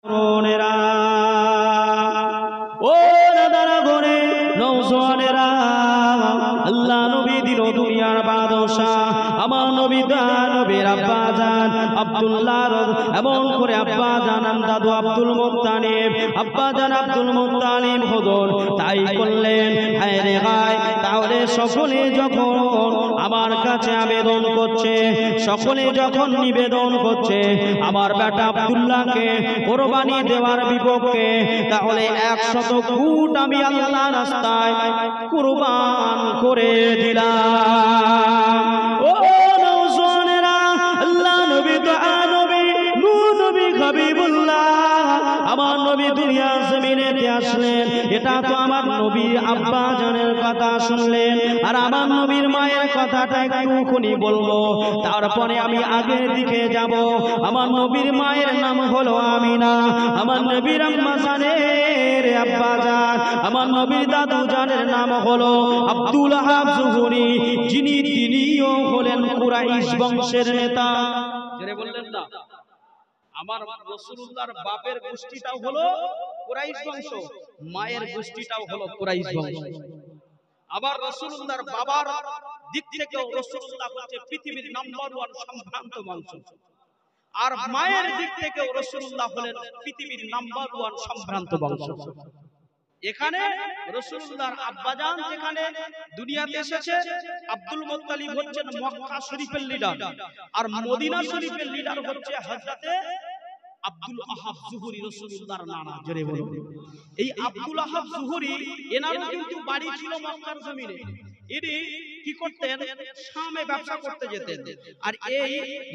তরুণেরা ও দাদারা ঘরে নৌজওয়ানেরা, আল্লাহ নবী দিল দুনিয়ার বাদশাহ, আমার নবী নবীর আব্বা জান আব্দুল্লাহ, এমন করে আব্বা জান দাদু আব্দুল মুত্তালিব, আব্বা জান আব্দুল মুত্তালিব হুজুর তাই করলেন। হায় রে হায়, তাহলে সকলে যখন আমার কাছে আবেদন করছে, সকলে যখন নিবেদন করছে আমার বেটা আব্দুল্লাহকে কোরবানি দেওয়ার বিপক্ষে, তাহলে 100 ফুট আমি আল্লাহর রাস্তায় কুরবান করে দিলাম। ও নওজওয়ানেরা, আল্লাহ নবী তো নবী নূর নবী হাবিবুল্লাহ, আমার নবী দুনিয়া জমিনেতে আসলেন, এটা তো আমার নবী আব্বা জানের কথা শুনলেন, আর আমার নবীর মায়ের কথাটা একটুখানি বলবো, তারপরে আমি আগের দিকে যাব। আমার নবীর মায়ের নাম হলো আমিনা, আমার নবীর আম্মা জানের আব্বা জান, আমার নবীর দাদু জানের নাম হলো আব্দুল ওয়াহাব জুহরি, তিনিও হলেন কুরাইশ বংশের নেতা। যারা বললেন না, আমার রাসূলুল্লাহর বাপের গোষ্ঠীটাও হলো কুরাইশ বংশ, মায়ের গোষ্ঠীটাও হলো কুরাইশ বংশ। আবার রাসূলুল্লাহর বাবার দিক থেকে রাসূলুল্লাহ হচ্ছে পৃথিবীর নাম্বার 1 সম্ভ্রান্ত বংশ, আর মায়ের দিক থেকে রাসূলুল্লাহ হলেন পৃথিবীর নাম্বার 1 সম্ভ্রান্ত বংশ। এখানে রাসূলুল্লাহর আব্বাজান যেখানে দুনিয়াতে এসেছে, আব্দুল মুত্তালিব হচ্ছেন মক্কা শরীফের লিডার, আর মদিনা শরীফের লিডার হচ্ছে হযরতে আব্দুল ওয়াহাব জুহরি, রাসূলুল্লাহর নানা। জোরে বলুন। এই আব্দুল ওয়াহাব জুহরি, এনারও কিন্তু বাড়ি ছিল মক্কার জমিনে। ইনি কি করতেন? শামে ব্যবসা করতে যেতেন। আর এই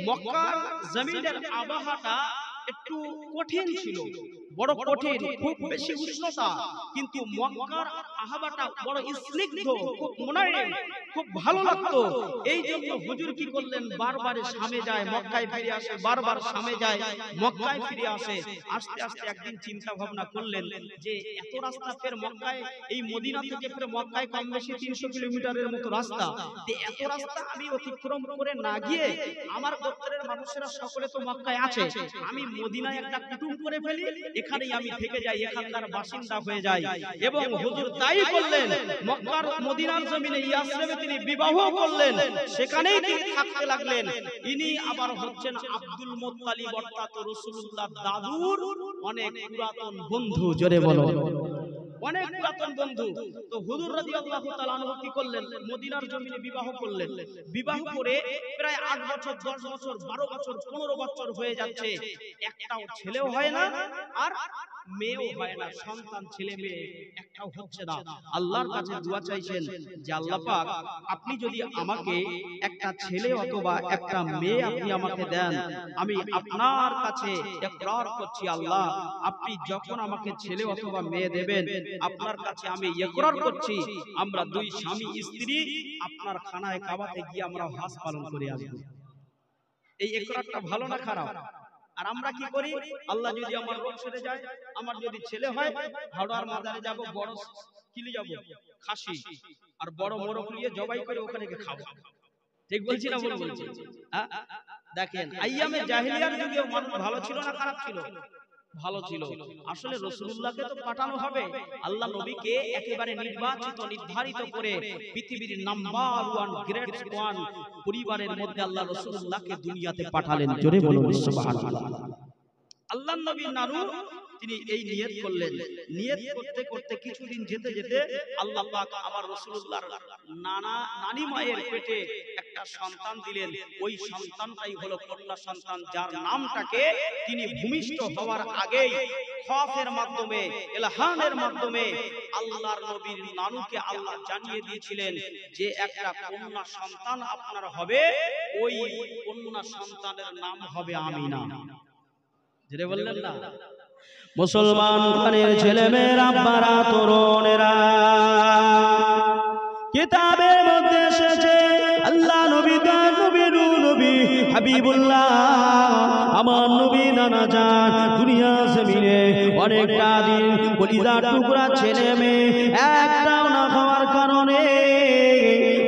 মক্কার জমিনের আবহাওয়াটা একটু কঠিন ছিল, বড় কঠিন, খুব বেশি উষ্ণতা, কিন্তু মক্কার আবহাওয়াটা বড় স্নিগ্ধ, খুব মনোরম, খুব ভালো লাগতো। এই জন্য হুজুর কি করলেন? বারবার শামে যায়, মক্কায় ফিরে আসে, বারবার শামে যায়, মক্কায় ফিরে আসে। আস্তে আস্তে একদিন চিন্তা ভাবনা করলেন যে এত রাস্তা ফের মক্কায়, এই মদিনা থেকে ফের মক্কায় কম বেশি 300 কিলোমিটারের মতো রাস্তা, এত রাস্তা আমি অতিক্রম করে না গিয়ে আমার গোত্রের মানুষেরা সকলে তো মক্কায় আছে, আমি মদিনায় একটা কুটুম করে ফেলি, এখানেই আমি থেকে যাই, এখানকার বাসিন্দা হয়ে যাই। এবং হুজুর তাই করলেন। মক্কার মদিনার জমিনে ইয়াসরিবে তিনি বিবাহ করলেন, সেখানেই তিনি থাকতে লাগলেন। ইনি আবার হচ্ছেন আব্দুল মুত্তালিব, অর্থাৎ রাসূলুল্লাহ দাদুর অনেক পুরাতন বন্ধু। জোরে বলো, অনেক পুরাতন বন্ধু। তো হুজুর রাদিয়াল্লাহু তাআলা আনহু কি করলেন? মদিনার জমিনে বিবাহ করলেন। বিবাহ করে প্রায় 8 বছর, 10 বছর, 12 বছর, 15 বছর হয়ে যাচ্ছে, একটাও ছেলেও হয় না আর মেয়েও হয় না, সন্তান ছেলে মেয়ে একটাও হচ্ছে না। আল্লাহর কাছে দোয়া চাইছেন যে আল্লাহ পাক, আপনি যদি আমাকে একটা ছেলে অথবা একটা মেয়ে আপনি আমাকে দেন, আমি আপনার কাছে ইকরার করছি আল্লাহ, আপনি যখন আমাকে ছেলে অথবা মেয়ে দেবেন, আপনার কাছে আমি ইকরার করছি আমরা দুই স্বামী স্ত্রী আপনার খানায় কাবাতে গিয়ে আমরা হজ পালন করে আসব। এই ইকরারটা ভালো না খারাপ? আর আমরা কি করি? আল্লাহ যদি আমার রোগ সেরে যায়, আমার যদি ছেলে হয়, হাওড়ার মাজারে যাব, বড় কিলি যাব খাসি আর বড় মোরগ নিয়ে জবাই করে ওখানে গিয়ে খাবো। ঠিক বলছি না ভুল বলছি? দেখেন, আইয়ামে জাহেলিয়ার যুগে মানুষ ভালো ছিল না খারাপ ছিল? ভালো ছিল। আসলে রাসূলুল্লাহকে তো পাঠানো হবে, আল্লাহ নবীকে একেবারে নির্বাচিত, নির্ধারিত করে পৃথিবীর নাম্বার 1 গ্রেট 1 পরিবারের মধ্যে আল্লাহ রাসূলুল্লাহকে দুনিয়াতে পাঠালেন। জোরে বলুন সুবহানাল্লাহ। আল্লাহ নবীর নানু তিনি এই নিয়ত করলেন। নিয়ত করতে করতে কিছুদিন যেতে যেতে আল্লাহ পাক আমার রাসূলুল্লাহর নানি মায়ের পেটে একটা সন্তান দিলেন। ওই সন্তানটাই হলো কন্যা সন্তান, যার নামটাকে তিনি ভূমিষ্ঠ হওয়ার আগেই খফের মাধ্যমে, ইলহামের মাধ্যমে আল্লাহর নবীর নানুকে আল্লাহ জানিয়ে দিয়েছিলেন যে একটা কন্যা সন্তান আপনার হবে, ওই কন্যা সন্তানের নাম হবে আমিনা। যেটা বললেন না, মুসলমান খানের ছেলে মেয়েরা, আব্বারা, তরুণেরা, কিতাবের মধ্যে এসেছে আল্লাহ নবী তার নবী নবী হাবিবুল্লাহ, আমার নবী নানা জান দুনিয়া জমিনে অনেকটা দিন কলিজার টুকরা ছেলে মেয়ে একটাও না হওয়ার কারণে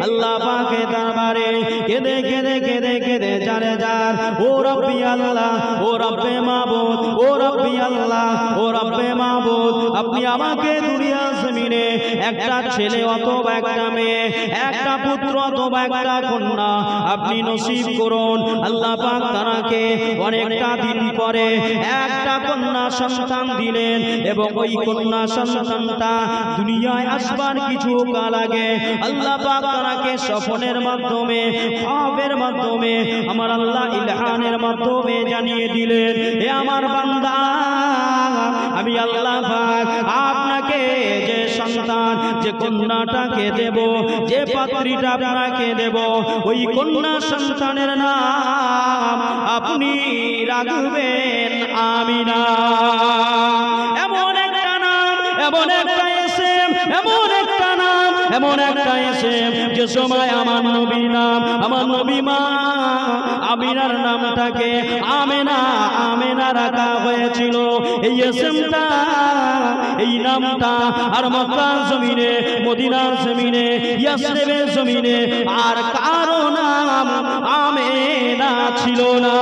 আল্লাহ পাকের দরবারে কেঁদে কেঁদে কেঁদে কেঁদে জানে যার ও রব্বি আল্লাহ, ও রব্বে মাবুদ, ও রব্বি আল্লাহ ও রব্বে মাবুদ আপনি আমাকে দুনিয়া জমিনে একটা ছেলে অথবা একটা মেয়ে, একটা পুত্র অথবা একটা কন্যা আপনি নসিব করুন। আল্লাহ পাক তারাকে অনেকটা দিন পরে একটা কন্যা সন্তান দিলেন এবং ওই কন্যা সন্তানটা দুনিয়ায় আসবার কিছু কাল আগে আল্লাহ পাক তারাকে স্বপ্নের মাধ্যমে, খ্বাবের মাধ্যমে, আমার আল্লাহ ইলহানের মাধ্যমে জানিয়ে দিলেন, হে আমার বান্দা আমি আল্লাহ পাক আপনাকে যে সন্তান, যে কন্যাটাকে দেব, যে পাত্রীটা আপনাকে দেব, ওই কন্যা সন্তানের নাম আপনি রাখবেন আমিনা। এমন একটা নাম, এমন একটা ইসম, এমন একটা নাম, এমন একটা ইসম যে সময় আমার নবীর নাম, আমার নবী মা আমিনার নামটাকে আমেনা, আমেনা রাখা হয়েছিল। এই ইসমটা, এই নামটা আর মক্কার জমিনে, মদিনার জমিনে, ইয়াসরিবের জমিনে আর কারো নাম আমেনা ছিল না।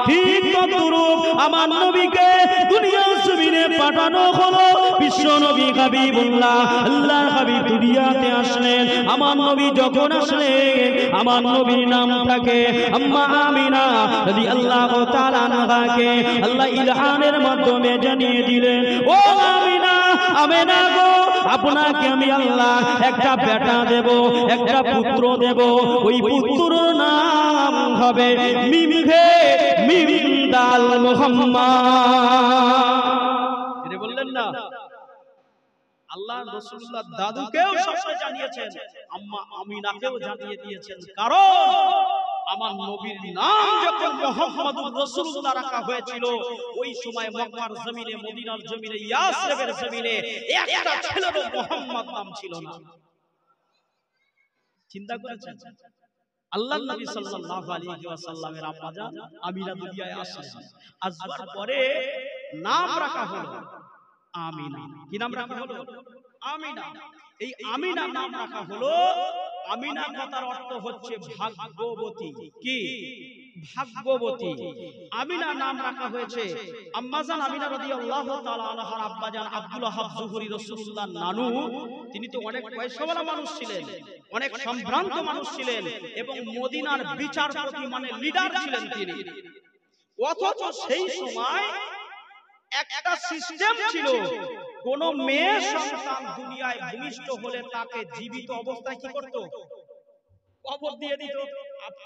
ঠিক তদ্রূপ আমার নবীকে দুনিয়ার জমিনে পাঠানো হলো। বিশ্ব নবী হাবিবুল্লাহ, আল্লাহর হাবিব দুনিয়াতে আসলেন। আমার নবী যখন আসলেন, আমার নবীর নামটাকে আম্মা আমিনা রাদিয়াল্লাহু তাআলা আনহাকে আল্লাহ ইলহানের মাধ্যমে জানিয়ে দিলেন, ও আমিনা, আমিনা গো, আপনাকে আমি আল্লাহ একটা বেটা দেব, একটা পুত্র দেব। ওই পুত্রর নাম হবে মিমহে মিমদাল মুহাম্মদ। এটা বললেন না, আল্লাহ রাসূলুল্লাহ দাদুকেও সবসময় জানিয়েছেন, আম্মা আমিনাকেও জানিয়ে দিয়েছেন। কারণ আমার নবীর নাম যখন মুহাম্মদুর রাসূলুল্লাহ রাখা হয়েছিল, ওই সময় মক্কার জমিনে, মদিনার জমিনে, ইয়াসরিবের জমিনে একটা ছেলেরও মুহাম্মদ নাম ছিল না। চিন্তা করেছেন? আল্লাহর নবী সাল্লাল্লাহু আলাইহি ওয়াসাল্লামের আম্মা জান আমিনা দুনিয়ায় আসলেন। আসবার পরে নাম রাখা হলো আমিনা। কি নাম রাখা হলো? আমিনা। এই আমিনা নাম রাখা হলো, আমিনা কথার অর্থ হচ্ছে ভাগ্যবতী। কি? ভাগ্যবতী। আমিনা নাম রাখা হয়েছে আম্মাজান আমিনা রাদিয়াল্লাহু তাআলা আনহার আব্বাজান আব্দুল ওয়াহাব যুহরি, রাসূলুল্লাহর নানু। তিনি তো অনেক পয়সাওয়ালা মানুষ ছিলেন, অনেক সম্ভ্রান্ত মানুষ ছিলেন এবং মদিনার বিচারপতি মানে লিডার ছিলেন তিনি। অথচ সেই সময় একটা সিস্টেম ছিল, কোন মেয়ে সন্তান দুনিয়ায় ভূমিষ্ঠ হলে তাকে জীবিত অবস্থায় কি করত? কবর দিয়ে দিত।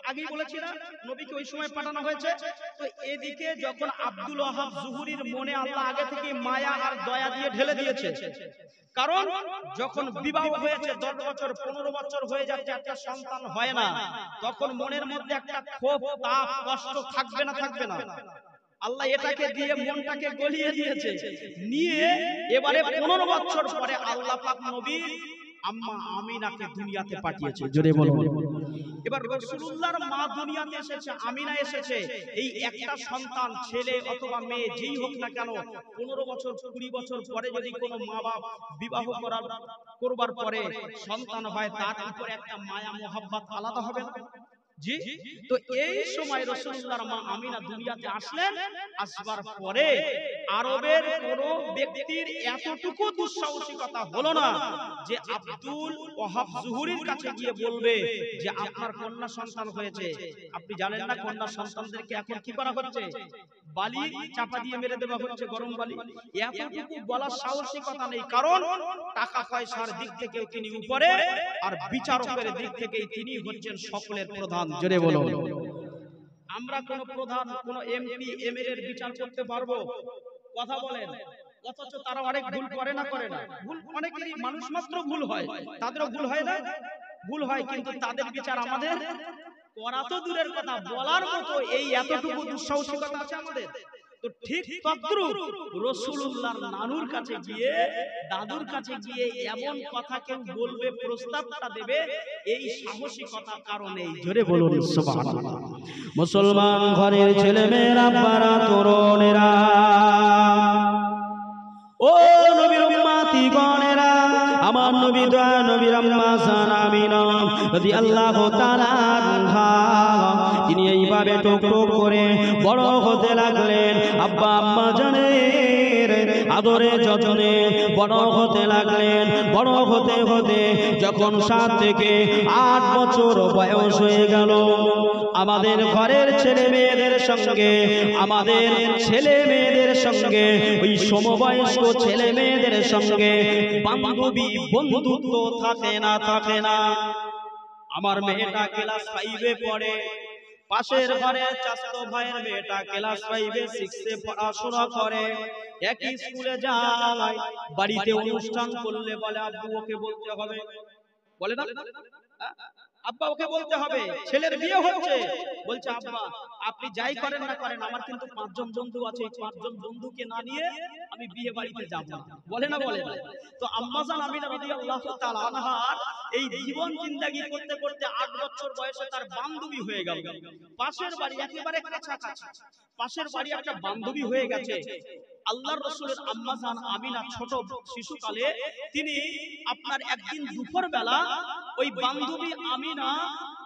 আগেই বলেছি না, নবীকে ওই সময় পাঠানো হয়েছে। তো এদিকে যখন আব্দুল ওয়াহাব যুহরির মনে আল্লাহ আগে থেকে মায়া আর দয়া দিয়ে ঢেলে দিয়েছে। কারণ যখন বিবাহ হয়েছে 10 বছর 15 বছর হয়ে যাচ্ছে, একটা সন্তান হয় না, তখন মনের মধ্যে একটা ক্ষোভ, তাপ, কষ্ট থাকবে না? থাকবে না? আল্লাহ এটাকে দিয়ে মনটাকে গলিয়ে দিয়েছে। নিয়ে এবারে 15 বছর পরে আল্লাহ পাক নবী আম্মা আমিনাকে দুনিয়াতে পাঠিয়েছে। জোরে বলুন। এবার রাসূলুল্লাহর মা দুনিয়াতে এসেছে, আমিনা এসেছে। এই একটা সন্তান, ছেলে অথবা মেয়ে যেই হোক না কেন, 15 বছর 20 বছর পরে যদি কোনো মা বাপ বিবাহ করবার পরে সন্তান হয়, তার উপরে একটা মায়া মোহাব্বত আলাদা হবে না? জি। তো এই সময় রাসূলুল্লাহর মা আমিনা দুনিয়াতে আসলেন। আসবার পরে আরবের কোন ব্যক্তির এতটুকু দুঃসাহসিকতা হলো না যে আব্দুল ওয়াহাব যুহরির কাছে গিয়ে বলবে যে আপনার কন্যা সন্তান হয়েছে। আপনি জানেন না কন্যা সন্তানদেরকে এখন কি করা হচ্ছে? বালি চাপা দিয়ে মেরে দেওয়া হচ্ছে, গরম বালি। এতটুকু বলার সাহসিকতা নেই, কারণ টাকা পয়সার দিক থেকেও তিনি উপরে, আর বিচারকের দিক থেকে তিনি হচ্ছেন সকলের প্রধান। জোরে বলো। আমরা কোন প্রধান, কোন এমপি এমএলএ এর বিচার করতে পারবো? কথা বলেন। অথচ তারা অনেক ভুল করে না? করে না? ভুল অনেকেরই, মানুষ মাত্র ভুল হয়, তাদেরও ভুল হয় না? ভুল হয়, কিন্তু তাদের বিচার আমাদের করা তো দূরের কথা, বলার মতো এই এতটুকু দুঃসাহসিকতা আছে আমাদের। তো ঠিক তদ্রূপ রাসূলুল্লাহর নানুর কাছে গিয়ে, দাদুর কাছে গিয়ে এমন কথা কেউ বলবে, প্রস্তাবটা দেবে, এই সাহসিকতা কারণে। জোরে বলুন সুবহানাল্লাহ। মুসলমান ঘরের ছেলে মেয়েরা, আব্বারা, তরুণেরা, ও নবীর উম্মতি গণেরা, আমার নবী দয়া নবীর আম্মা জান আমিনা রাদিয়াল্লাহু তাআলা আনহা তিনি এইভাবে টুক টুক করে বড় হতে লাগলেন। আব্বা আম্মা জানের আদরে যত্নে বড় হতে লাগলেন। বড় হতে হতে যখন 7 থেকে 8 বছর বয়স হয়ে গেল, আমাদের ঘরের ছেলে মেয়েদের সঙ্গে ওই সমবয়স্ক ছেলে মেয়েদের সঙ্গে বান্ধবী বন্ধুত্ব থাকে না। আমার মেয়েটা ক্লাস 5-এ পড়ে, পাশের ঘরের চাচাতো ভাইয়ের মেয়েটা ক্লাস 5-এ 6-এ পড়াশোনা করে, একই স্কুলে যায়। বাড়িতে অনুষ্ঠান করলে বলে আব্বু ওকে বলতে হবে, বলে না আব্বা ওকে বলতে হবে, ছেলের বিয়ে হচ্ছে, বলছে আব্বা আপনি যাই করেন না করেন, আমার কিন্তু 5 জন বন্ধু আছে, 5 জন বন্ধুকে না নিয়ে আমি বিয়ে বাড়িতে যাব না, বলে না বলে। তো আম্মা জান আমিনা রাদিয়াল্লাহু তাআলা আনহার এই জীবন জিন্দেগি করতে করতে 8 বছর বয়সে তার বান্ধবী হয়ে গেল। পাশের বাড়ি একেবারে কাছাকাছি, পাশের বাড়ি একটা বান্ধবী হয়ে গেছে। আল্লাহর রাসূলের আম্মা জান আমিনা ছোট শিশুকালে তিনি আপনার একদিন দুপুর বেলা ওই বান্ধবী আমিনা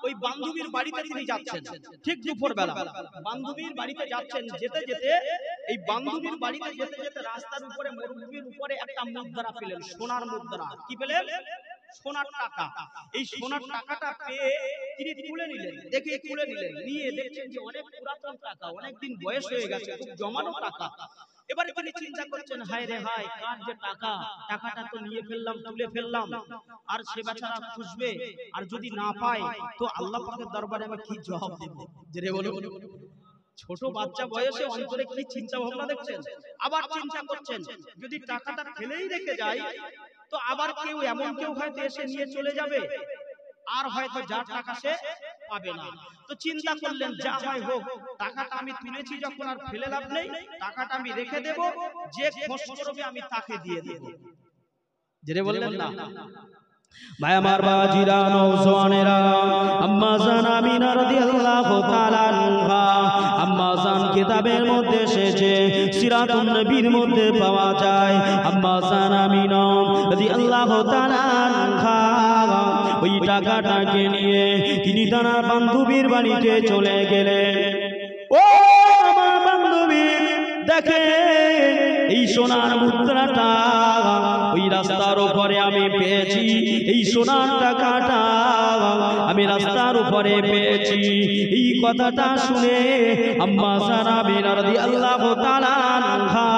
ওই বান্ধবীর বাড়িতে তিনি যাচ্ছেন, ঠিক দুপুর বেলা বান্ধবীর বাড়িতে যাচ্ছেন। যেতে যেতে এই বান্ধবীর বাড়িতে যেতে যেতে রাস্তার উপরে মরুভূমির উপরে একটা মুদ্রা পেলেন, সোনার মুদ্রা। কি পেলেন? সোনার টাকা। এই সোনার টাকাটা পেয়ে তিনি তুলে নিলেন, নিয়ে দেখছেন যে অনেক পুরাতন টাকা, অনেকদিন বয়স হয়ে গেছে, খুব জমানো টাকা। এবারে তিনি চিন্তা করছেন, হায় রে হায়, কার যে টাকাটা তো নিয়ে ফেললাম, তুলে ফেললাম, আর সে বেচারা খুঁজবে, আর যদি না পায় তো আল্লাহ পাকের দরবারে আমি কি জবাব দেব? জেরে বলো। ছোট বাচ্চা বয়সে অন্তরে কি চিন্তা ভাবনা দেখছেন। আবার চিন্তা করছেন যদি টাকাটা ফেলেই রেখে যাই তো আবার এমন কেউ হয়তো এসে নিয়ে চলে যাবে, আর হয়তো যার টাকা সে পাবে না। তো চিন্তা করলেন যা হয় হোক, টাকাটা আমি তুলেছি যখন আর ফেলে লাভ নেই, টাকাটা আমি রেখে দেব, যে খোঁজ করবে আমি তাকে দিয়ে দেব। জেরে বললেন না ভাই আমার বাজিরা নওজওয়ানেরা, আম্মা জান আমিনা রাদিয়াল্লাহু তাআলা আনহা, আম্মা জান কিতাবের মধ্যে এসেছে, সিরাতুন নবীর মধ্যে পাওয়া যায়, আম্মা জান আমিনা রাদিয়াল্লাহু তাআলা আনহা ওই টাকাটাকে নিয়ে তিনি তার বান্ধবীর বাড়িতে চলে গেলেন। ও আমার বান্ধবী দেখে এই সোনার মুদ্রাটা ওই রাস্তার উপরে আমি পেয়েছি, এই সোনার টাকাটা আমি রাস্তার উপরে পেয়েছি। এই কথাটা শুনে আম্মা জান আমিনা রাদিয়াল্লাহু তাআলা আনহা,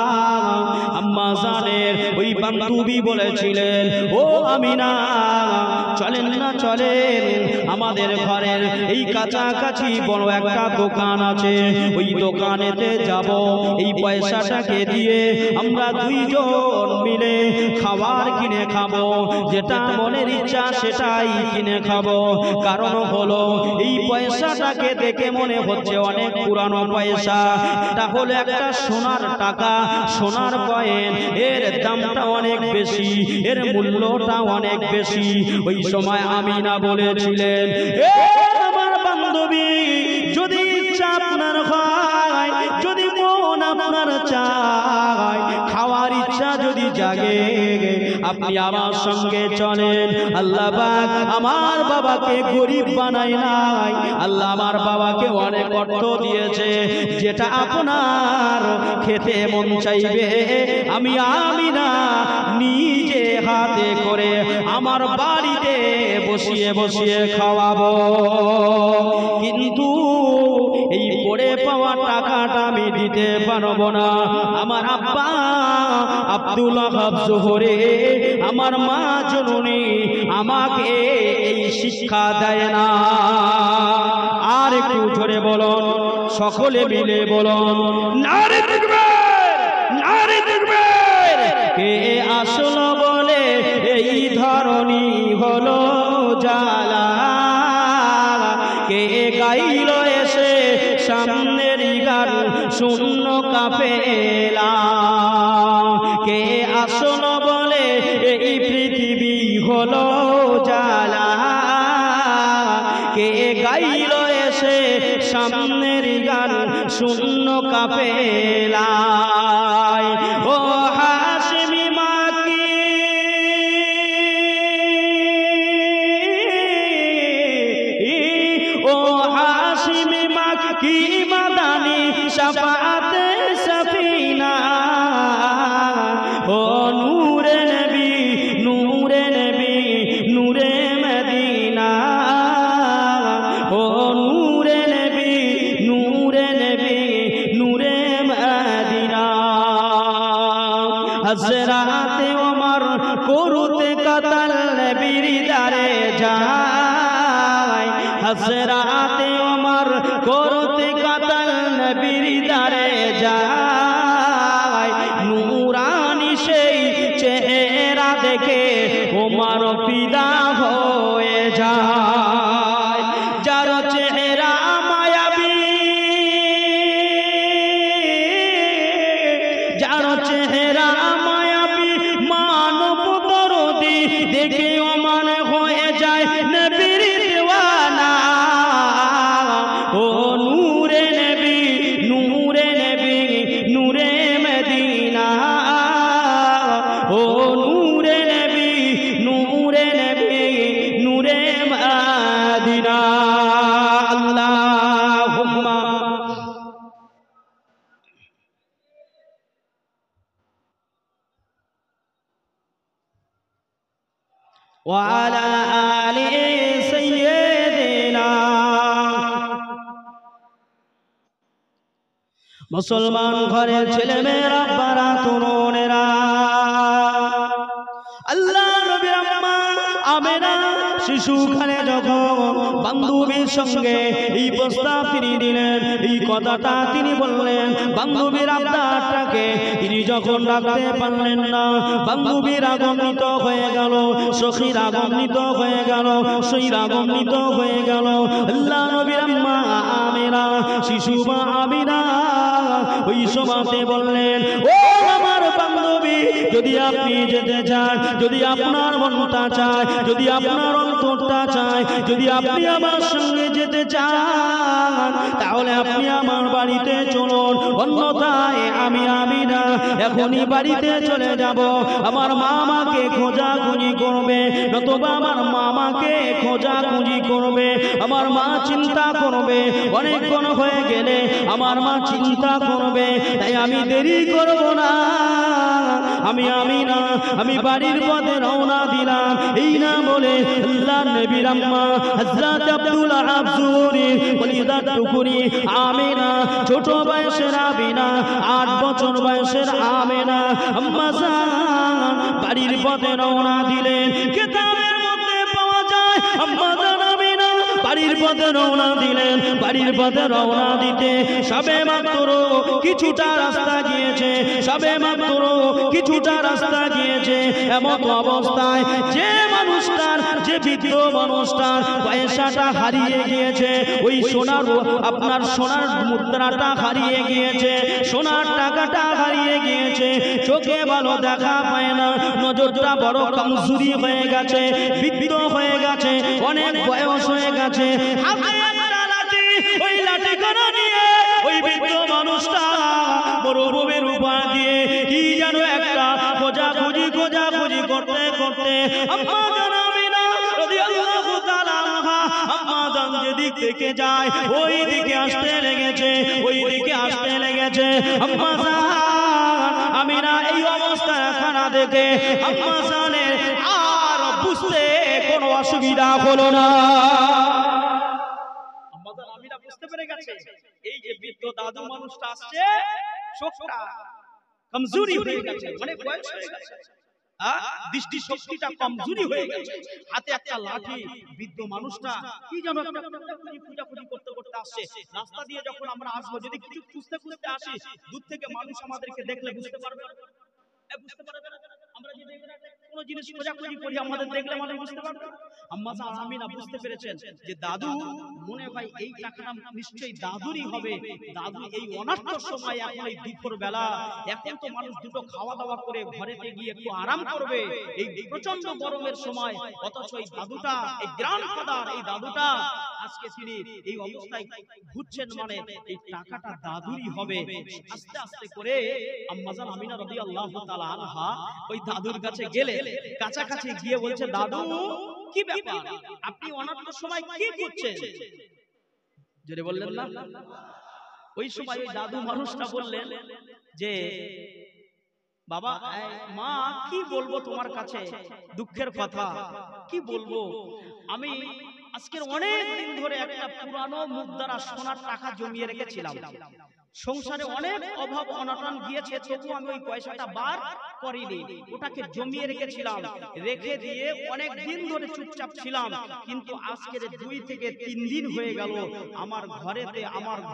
আম্মা জানের ওই বান্ধবী বলেছিলেন, ও আমিনা চলেন না চলেন, আমাদের ঘরের এই কাছাকাছি বড় একটা দোকান আছে, ওই দোকানেতে যাব, এই পয়সাটাকে দিয়ে আমরা 2 জন মিলে খাবার কিনে খাবো, যেটা মনের ইচ্ছা সেটাই কিনে খাবো। কারণ হলো এই পয়সাটাকে দেখে মনে হচ্ছে অনেক পুরানো পয়সা, এটা হলো একটা সোনার টাকা, সোনার কয়েন, এর দামটা অনেক বেশি, এর মূল্যটা অনেক বেশি। ওই সময় আমিনা বলেছিলেন, আমার বান্ধবী যদি ইচ্ছা আপনার হয়, যদি মন আপনার চায়, খাওয়ার ইচ্ছা যদি জাগে, আপনি আমার সঙ্গে চলেন। আল্লাহ পাক আমার বাবাকে গরিব বানায় নাই, আল্লাহ আমার বাবাকে অনেক অর্থ দিয়েছে, যেটা আপনার খেতে মন চাইবে আমি আমিনা নিজে হাতে করে আমার বাড়িতে বসিয়ে বসিয়ে খাওয়াবো। কিন্তু এই পড়ে পাওয়া টাকাটা আমি দিতে পারবো না। আমার আব্বা আব্দুল ওয়াহাব জোহরে, আমার মা জননী আমাকে এই শিক্ষা দেয় না। আর একটু জোরে বলুন, সকলে মিলে বলুন, নারে তাকবীর, নারে তাকবীর। কে আসলো বলে এই ধরনী হলো জ্বালা, কে গাইল এসে সামনের গান শূন্য কাফেলা, কে আসলো বলে এই পৃথিবী হলো জ্বালা, কে গাইল এসে সামনের গান শূন্য কাফেলা। ও হাশমি মাকি, ও হাশমি মাকি মাদানি শাফাআতে হযরতে ওমর করতে কতল নবীর দারে যায় হযরতে ওমর করতে কতল নবীর দারে যায় নূরানি সেই চেহারা দেখে ওমর ফিদা হয়ে যায় যার চেহারা মায়াবী যার চেহারা মায়াবী মানব দরদি দেখে ওমর হয়ে যায় নবীর দিওয়ানা ও নূরে নবী নূরে নবী নূরে মদিনা ও নূরে নবী নূরে নবী নূরে মদিনা আল্লাহুম্মা وعلى آل سيدنا মুসলমান ঘরের ছেলে মেয়েরা বারা তরুণেরা আল্লাহ নবীর আম্মা আমেনা শিশুখানে যখন বান্ধবীর সঙ্গে এই প্রস্তাব তিনি দিলেন এই কথাটা তিনি বললেন বান্ধবীর আবদারটাকে তিনি যখন রাখতে পারলেন না বান্ধবীর রাগান্বিত হয়ে গেল সখীর রাগান্বিত হয়ে গেল সেই রাগান্বিত হয়ে গেল আল্লাহ নবীর আম্মা আমেনা শিশু মা আমিনা ওই সময়তে বললেন ও আমার বান্ধবী যদি আপনি যেতে চান যদি আপনার মনটা চায় যদি আপনার অন্তরটা চায় যদি আপনি আমার সঙ্গে যেতে চান তাহলে আপনি আমার বাড়িতে চলুন অন্যথায় আমি না এখনই বাড়িতে চলে যাব আমার মামাকে খোঁজাখুঁজি করবে নতুবা আমার মামাকে খোঁজাখুঁজি করবে আমার মা চিন্তা করবে অনেকক্ষণ হয়ে গেলে আমার মা চিন্তা করবে তাই আমি দেরি করব না আমি না আমি বাড়ির পথে রওনা দিলাম এই না বলে আল্লাহর নবীর আম্মা হযরত আব্দুল আবজুরি ওলিদাত টুকুরি আমেনা ছোট বয়সের আমিনা 8 বছর বয়সের আমেনা আম্মা জান বাড়ির পথে রওনা দিলেন কিতাবের মধ্যে পাওয়া যায় আম্মা জান আমিনা বাড়ির পথে রওনা দিলেন বাড়ির পথে রওনা দিতে সবে মাত্র কিছুটা রাস্তা গিয়েছে সবে মাত্র কিছুটা রাস্তা গিয়েছে এমন অবস্থায় যে মানুষটার যে বৃদ্ধ মানুষটার পয়সাটা হারিয়ে গিয়েছে ওই সোনার আপনার সোনার মুদ্রাটা হারিয়ে গিয়েছে সোনার টাকাটা হারিয়ে গিয়েছে চোখে ভালো দেখা পায় না নজরটা বড় কমজোরি হয়ে গেছে বৃদ্ধ হয়ে গেছে অনেক বয়স হয়ে গেছে হাতে একটা লাঠি ওই লাঠি করে নিয়ে ওই বৃদ্ধ মানুষটা মরুভূমির উপর দিয়ে কি যেন একটা খোঁজাখুঁজি করতে করতে আম্মা জান আমিনা রাদিয়াল্লাহু তাআলা আনহা আম্মা জান যেদিক থেকে যায় ওই দিকে আসতে লেগেছে আম্মা জান আমিনা এই অবস্থা খানা দেখে আম্মা জানের আর বুঝতে কোনো অসুবিধা হলো না আম্মা জান আমিনা বুঝতে পেরে গেছে এই যে বৃদ্ধ দাদু মানুষটা আসছে চোখটা কমজোরি হয়ে গেছে অনেক বয়স হয়ে গেছে দৃষ্টি শক্তিটা কমজোরি হয়ে গেছে হাতে একটা লাঠি বৃদ্ধ মানুষটা কি যেন খুঁজাখুঁজি করতে করতে আসছে রাস্তা দিয়ে যখন আমরা আসবো যদি কিছু খুঁজতে আসি দূর থেকে মানুষ আমাদেরকে দেখলে বুঝতে পারবে না আমরা যদি কোনো জিনিস খোঁজাখুঁজি করি আমাদের দেখলে মানুষ বুঝতে পারবে আম্মা জান আমিনা বুঝতে পেরেছেন যে দাদু মনে হয় এই টাকাটা নিশ্চয়ই দাদুরই হবে দাদু এই অনার্থ সময় এখন এই দুপুর বেলা এখন তো মানুষ দুটো খাওয়া দাওয়া করে ঘরেতে গিয়ে একটু আরাম করবে এই প্রচন্ড গরমের সময় অথচ এই দাদুটা এই গ্র্যান্ডফাদার এই দাদুটা আজকে তিনি এই অবস্থায় ঘুরছেন মানে এই টাকাটা দাদুরই হবে আস্তে আস্তে করে আম্মা জান আমিনা রাদিয়াল্লাহু তাআলা আনহা ওই দাদুর কাছে গেলে কাছাকাছি গিয়ে বলছে দাদু কি ব্যাপার আপনি অনার্থ সময় কি করছেন জোরে বললেন না ওই সময় ওই দাদু মানুষটা বললেন যে বাবা মা কি বলবো তোমার কাছে দুঃখের কথা কি বলবো আমি আজকের অনেক দিন ধরে একটা পুরানো মুদ্রা সোনার টাকা জমিয়ে রেখেছিলাম সংসারে অনেক অভাব অনটন গিয়েছে, তবু আমি ওই পয়সাটা বার করিনি, ওটাকে জমিয়ে রেখেছিলাম। রেখে দিয়ে অনেক দিন ধরে চুপচাপ ছিলাম, কিন্তু আজকের 2 থেকে 3 দিন হয়ে গেল আমার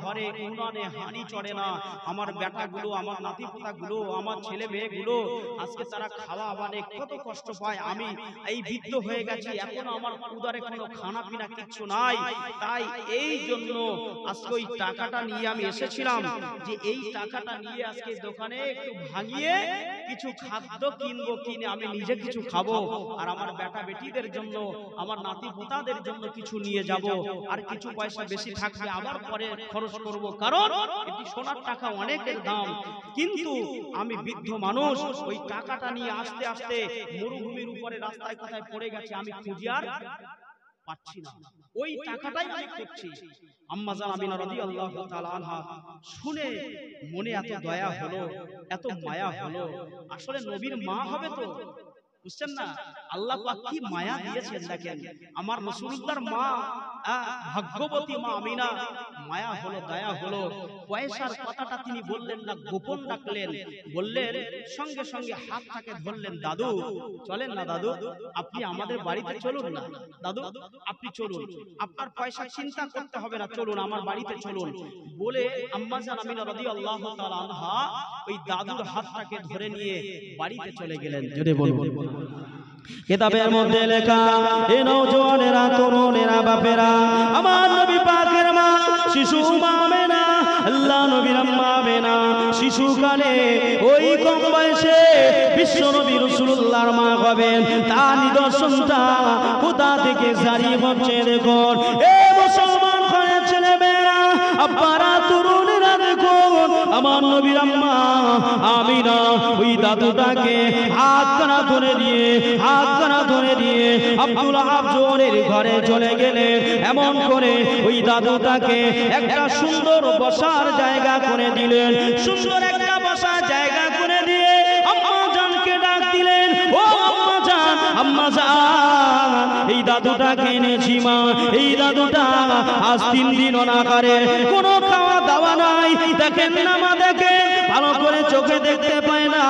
ঘরে উনানে হাঁড়ি চড়ে না। আমার বেটাগুলো, আমার নাতিপোতাগুলো, আমার ছেলে মেয়েগুলো আজকে তারা খাওয়া মানে কত কষ্ট পায়। আমি এই বৃদ্ধ হয়ে গেছি, এখনো আমার উদারে কোনো খানা পিনা কিচ্ছু নাই। তাই এই জন্য আজকে ওই টাকাটা নিয়ে আমি এসেছিলাম, যে এই টাকাটা নিয়ে আজকে দোকানে একটু ভাঙিয়ে কিছু খাদ্য কিনবো, কিনে আমি নিজে কিছু খাবো, আর আমার বেটা বেটিদের জন্য, আমার নাতি পোতাদের জন্য কিছু নিয়ে যাব, আর কিছু পয়সা বেশি থাকবে আবার পরে খরচ করব, কারণ এটি সোনার টাকা অনেকের দাম। কিন্তু আমি বৃদ্ধ মানুষ, ওই টাকাটা নিয়ে আস্তে আস্তে মরুভূমির উপরে রাস্তায় কোথায় পড়ে গেছে, আমি খুঁজে আর পাচ্ছি না। ওই টাকাটাই আমি খুঁজছি। আম্মা জান আমিনা রাদিয়াল্লাহু তাআলা আনহা শুনে মনে এত দয়া হলো, এত মায়া হলো। আসলে নবীর মা হবে তো, বুঝছেন না? আল্লাহ পাক কি মায়া দিয়েছেন দেখেন। আমার রাসূলুল্লাহর মা, ভাগ্যবতী মা আমিনা, মায়া হলো, দয়া হলো। পয়সার কথাটা তিনি বললেন না, গোপন রাখলেন। বললেন সঙ্গে সঙ্গে হাতটাকে ধরলেন, দাদু চলেন না দাদু, আপনি আমাদের বাড়িতে চলুন না দাদু, আপনি চলুন, আপনার পয়সা চিন্তা করতে হবে না, চলুন আমার বাড়িতে চলুন। বলে আম্মা জান আমিনা রাদিয়াল্লাহু তাআলা আনহা ওই দাদুর হাতটাকে ধরে নিয়ে বাড়িতে চলে গেলেন। জোরে বলুন। কিতাবের মধ্যে লেখা, এ নওজওয়ানেরা, তরুণেরা, বাপেরা, আমার নবী পাকের মা শিশু মা আমেনা, আল্লাহ নবীর আম্মা আমেনা শিশুকালে ওই কম বয়সে বিশ্ব নবী রাসূলুল্লাহর মা হবেন, তার নিদর্শনটা কোথা থেকে জারি হচ্ছে দেখুন। এ মুসলমান ঘরের ছেলে মেয়েরা, আব্বারা, তরুণেরা দেখুন, আমার নবীর আম্মা আমিনা ওই দাদুটাকে হাতখানা ধরে দিয়ে আব্দুল ওয়াহাব জোহরের ঘরে চলে গেলেন। এমন করে ওই দাদুটাকে একটা সুন্দর বসার জায়গা করে দিলেন, সুন্দর একটা বসার জায়গা করে দিয়ে আম্মা জানকে ডাক দিলেন, ও আম্মা জান, আম্মা জান, এই দাদুটাকে এনেছি মা, এই দাদুটা আজ 3 দিন অনাহারে, কোনো খাওয়া দাওয়া নাই। দেখেন না মা, দেখেন ভালো করে চোখে দেখতে পায় না,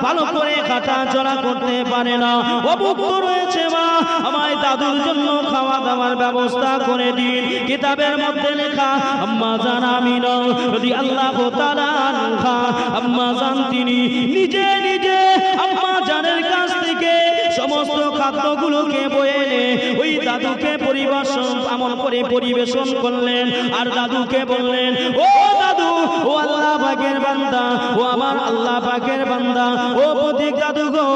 ভালো করে হাঁটা চলা করতে পারে না, অভুক্ত রয়েছে মা, আমায় দাদুর জন্য খাওয়া দাওয়ার ব্যবস্থা করে দিন। কিতাবের মধ্যে লেখা, আম্মা জান আমিনা রাদিয়াল্লাহু তাআলা আনহা, আম্মা জান তিনি নিজে নিজে আম্মা জানের কাছ থেকে সমস্ত খাদ্যগুলোকে বয়ে এনে ওই দাদুকে পরিবেশন করলেন। আর দাদুকে বললেন, ও দাদু, ও আল্লাহ পাকের বান্দা, ও আমার আল্লাহ পাকের বান্দা, ও প্রতীক দাদু গো,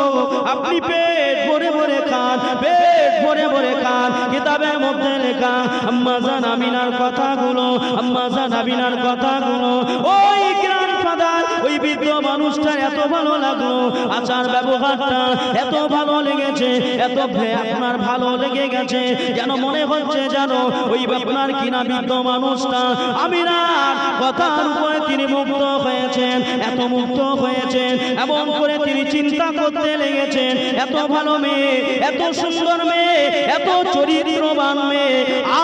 আপনি পেট ভরে ভরে খান, পেট ভরে ভরে খান। কিতাবের মধ্যে লেখা, আম্মা জান আমিনার কথাগুলো, আম্মা জান আমিনার কথাগুলো ওই গ্র্যান্ডফাদার, ওই বৃদ্ধ মানুষটার এত ভালো লাগলো, আচার ব্যবহারটা এত ভালো লেগেছে, এত আপনার ভালো লেগে গেছে, যেন মনে হচ্ছে যেন ওই আপনার কিনা বৃদ্ধ মানুষটা আমিনার কথার উপরে তিনি মুগ্ধ হয়েছেন, এত মুগ্ধ হয়েছেন। এমন করে তিনি চিন্তা করতে লেগেছেন, এত ভালো মেয়ে, এত সুন্দর মেয়ে, এত চরিত্রবান মেয়ে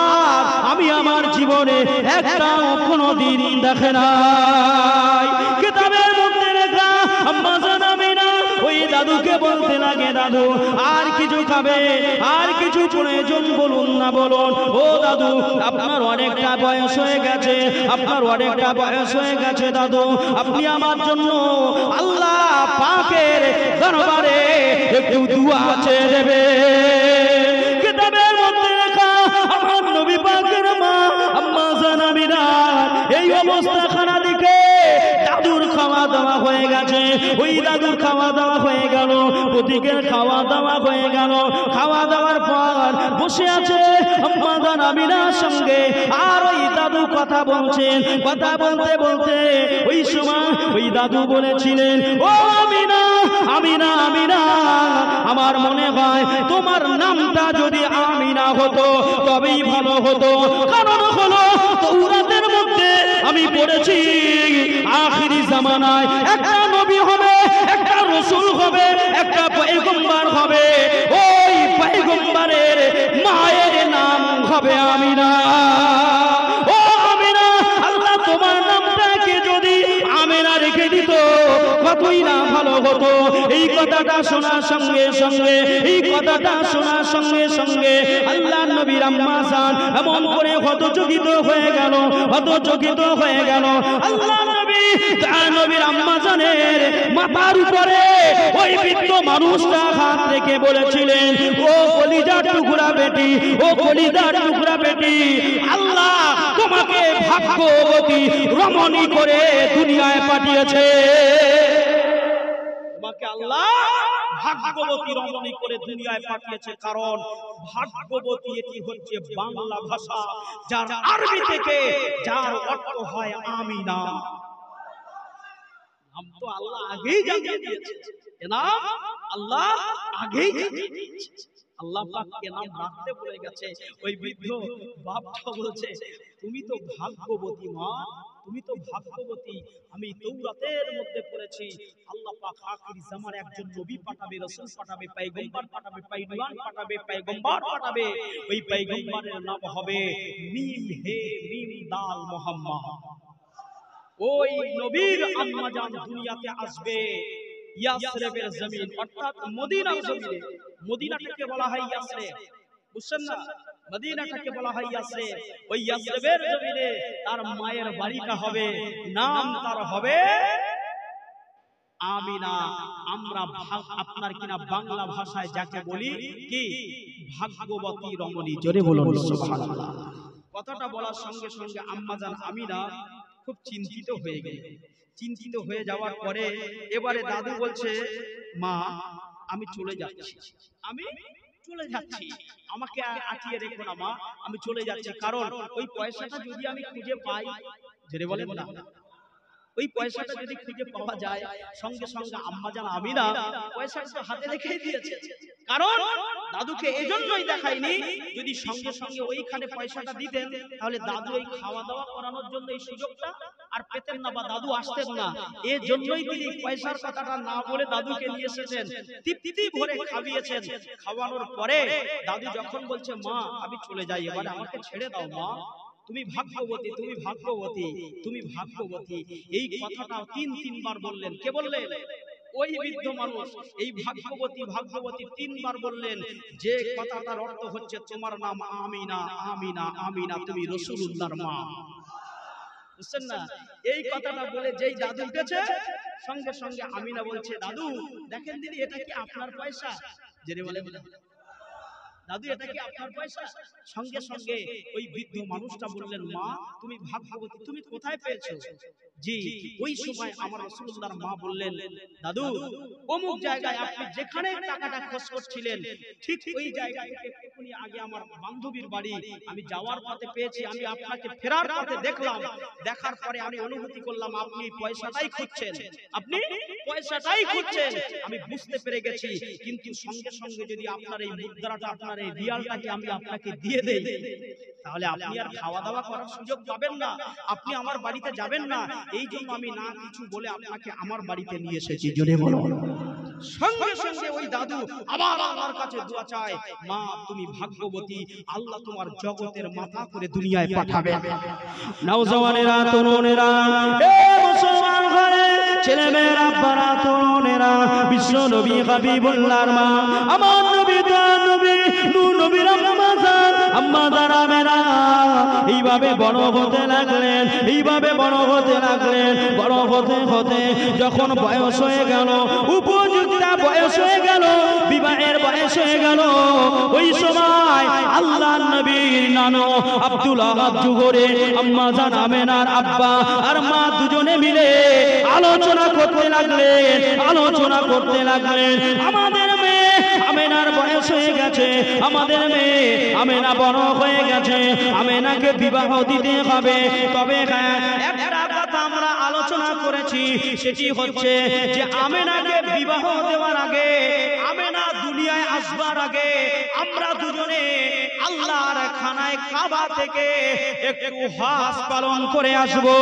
আর আমি আমার জীবনে একটা কোনো দিন দেখে নাই। কিতাবের মধ্যে লেখা, আম্মা জান আমিনা ওই দাদুকে বলতে লাগে, দাদু আর কিছু খাবে, আর কিছু প্রয়োজন বলুন না বলুন। ও দাদু, আপনার অনেকটা বয়স হয়ে গেছে, আপনার অনেকটা বয়স হয়ে গেছে দাদু, আপনি আমার জন্য আল্লাহ পাকের দরবারে একটু দুআ চেয়ে দেবে। কিতাবের মধ্যে লেখা, আমার নবী পাকের মা আম্মা জান আমিনা এই অবস্থা খানা দিকে দাদুর খাওয়া দাওয়া হয়ে গেছে, ওই দাদুর খাওয়া দাওয়া হয়ে গেল, প্রতীকের খাওয়া দাওয়া হয়ে গেল। খাওয়া দাওয়ার পর বসে আছে আম্মা জান আমিনার সঙ্গে, আর ওই দাদু কথা বলছেন। কথা বলতে বলতে ওই সময় ওই দাদু বলেছিলেন, ও আমিনা, আমিনা, আমিনা, আমার মনে হয় তোমার নামটা যদি আমিনা হতো তবেই ভালো হতো। কারণ হলো তাওরাতের মধ্যে আমি পড়েছি আখিরি জামানায় একটা নবী হবে, একটা রাসূল হবে, একটা পয়গম্বর হবে, ওই পয়গম্বরের মায়ের নাম হবে আমিনা। ও আমিনা, আল্লাহ তোমার নামটাকে যদি কতই না ভালো হতো। এই কথাটা শোনার সঙ্গে সঙ্গে আল্লাহর নবীর আম্মা জান এমন করে হতচকিত হয়ে গেল। আল্লাহর নবীর আম্মা জানের মাথার উপরে ওই বৃদ্ধ মানুষটা হাত রেখে বলেছিলেন, ও কলিজার টুকরা বেটি, আল্লাহ তোমাকে ভাগ্যবতী রমণী করে দুনিয়ায় পাঠিয়েছে। তোমাকে আল্লাহ ভাগ্যবতী রমণী করে দুনিয়ায় পাঠিয়েছে। কারণ ভাগ্যবতী এটি হচ্ছে বাংলা ভাষা, যার আরবি থেকে যার অর্থ হয় আমিনা। নাম তো আল্লাহ আগেই জানিয়ে দিয়েছে, নাম আল্লাহ আগেই জানিয়ে দিয়েছে। আল্লাহ পাক কে নাম রাখতে বলে গেছে। ওই বৃদ্ধ বাপটা বলছে, তুমি তো ভাগ্যবতী মা, তুমি তো ভাগ্যবতী। আমি তৌরাতের মধ্যে পড়েছি আল্লাহ পাক আখির জামানে একজন নবী পাঠাবে, রাসূল পাঠাবে, পয়গম্বর পাঠাবে, পয়গাম পাঠাবে, পয়গম্বর পাঠাবে। ওই পয়গম্বরের নাম হবে মিম হে মিম দাল মুহাম্মদ। ওই নবীর আম্মা জান দুনিয়াতে আসবে ইয়াসরিবের জমিন, অর্থাৎ মদিনার জমিনে। মদিনাটাকে বলা হয় ইয়াসরিব, বুঝছেন না? মদিনাটাকে বলা হয় ইয়াসরিব। ওই ইয়াসরিবের জমিনে তার মায়ের বাড়িটা হবে, নাম তার হবে আমিনা। আমরা আপনার কিনা বাংলা ভাষায় যাকে বলি কি ভাগ্যবতী রমণী। জোরে বলুন সুবহানাল্লাহ। কথাটা বলার সঙ্গে সঙ্গে আম্মা জান আমিনা খুব চিন্তিত হয়ে গেলেন। চিন্তিত হয়ে যাওয়ার পরে এবারে দাদু বলছে, মা আমি চলে যাচ্ছি, আমাকে আটিয়ে রেখো না মা, আমি চলে যাচ্ছি। কারণ ওই পয়সাটা যদি আমি খুঁজে পাই, যেটা বলেন না, ওই পয়সাটা যদি খুঁজে পাওয়া যায়, সঙ্গে সঙ্গে আম্মা জান আমিনা পয়সাটা হাতে রেখে দিয়েছে। কারণ দাদুকে এজন্যই দেখায়নি, যদি সঙ্গে সঙ্গে ওইখানে পয়সাটা দিতেন তাহলে দাদু এই খাওয়া দাওয়া করানোর জন্য এই সুযোগটা আর পেতেন না, বা দাদু আসতেন না। এর জন্যই তিনি পয়সার কথাটা না বলে দাদুকে নিয়ে এসেছেন, তৃপ্তি ভরে খাইয়েছেন। খাওয়ানোর পরে দাদু যখন বলছে, মা আমি চলে যাই, এবারে আমাকে ছেড়ে দাও মা, তুমি ভাগ্যবতী, তুমি ভাগ্যবতী, তুমি ভাগ্যবতী। এই কথাটা তিনবার বললেন। কে বললেন? ওই বৃদ্ধ মানুষ। এই ভাগ্যবতী ভাগ্যবতী তিনবার বললেন, যে কথাটার অর্থ হচ্ছে তোমার নাম আমিনা, আমিনা, আমিনা, তুমি রাসূলুল্লাহর মা। বুঝছেন না? এই কথাটা বলে যেই দাদু উঠেছে, সঙ্গে সঙ্গে আমিনা বলছে, দাদু দেখেন দিদি, এটা কি আপনার পয়সা? জেনে বলে, দাদু এটা কি আপনার পয়সা? সঙ্গে সঙ্গে ওই বৃদ্ধ মানুষটা বললেন, মা তুমি ভাগ্যবতী, তুমি কোথায় পেয়েছো? জি, ওই সময় আমার রাসূলুল্লাহর মা বললেন, দাদু অমুক জায়গায় আপনি যেখানে টাকাটা খরচ করছিলেন, ঠিক ওই জায়গা থেকে একটুখানি আগে আমার বান্ধবীর বাড়ি, আমি যাওয়ার পথে পেয়েছি। আমি আপনাকে ফেরার পথে দেখলাম, দেখার পরে আমি অনুভূতি করলাম আপনি পয়সাটাই খুঁজছেন, আপনি পয়সাটাই খুঁজছেন। আমি বুঝতে পেরে গেছি, কিন্তু সঙ্গে সঙ্গে যদি আপনার এই মুদ্রাটা, আপনার এই রিয়ালটাকে আমি আপনাকে দিয়ে দেই, তাহলে আপনি আর খাওয়া দাওয়া করার সুযোগ পাবেন না, আপনি আমার বাড়িতে যাবেন না। এই জন্য আমি না কিছু বলে আপনাকে আমার বাড়িতে নিয়ে এসেছি। জোরে বলো। সঙ্গে সঙ্গে ওই দাদু আবার আল্লাহর কাছে দোয়া চায়, মা তুমি ভাগ্যবতী, আল্লাহ তোমার জগতের মাথা করে দুনিয়ায় পাঠাবে। নওজওয়ানেরা, তরুণেরা, এ মুসলমান ঘরে ছেলেমেয়েরা, বাড়া তরুণেরা, বিশ্ব নবী হাবিবুল্লাহর মা, আমার নবী তার নবী নূর নবীর আম্মা জান আমেনা এইভাবে বড় হতে লাগলেন, এইভাবে বড় হতে লাগলেন। বড় হতে হতে যখন বয়স হয়ে গেল, উপযুক্ত বয়স হয়ে গেল, বিবাহের বয়স হয়ে গেল, ওই সময় আল্লাহর নবীর নানু আব্দুল ওয়াহাব জুহরে আম্মা জান আমেনার আব্বা আর মা দুজনে মিলে আলোচনা করতে লাগলেন। আমাদের মেয়ে আমেনার বয়স হয়ে গেছে, আমাদের মেয়ে আমেনা বড় হয়ে গেছে, আমেনাকে বিবাহ দিতে হবে। তবে হ্যাঁ, একটা কথা আমরা আলোচনা করেছি, সেটি হচ্ছে যে আমেনাকে বিবাহ দেওয়ার আগে, আমেনা দুনিয়ায় আসবার আগে আমরা দুজনে আল্লাহর খানায় কাবা থেকে একটু হজ পালন করে আসবো।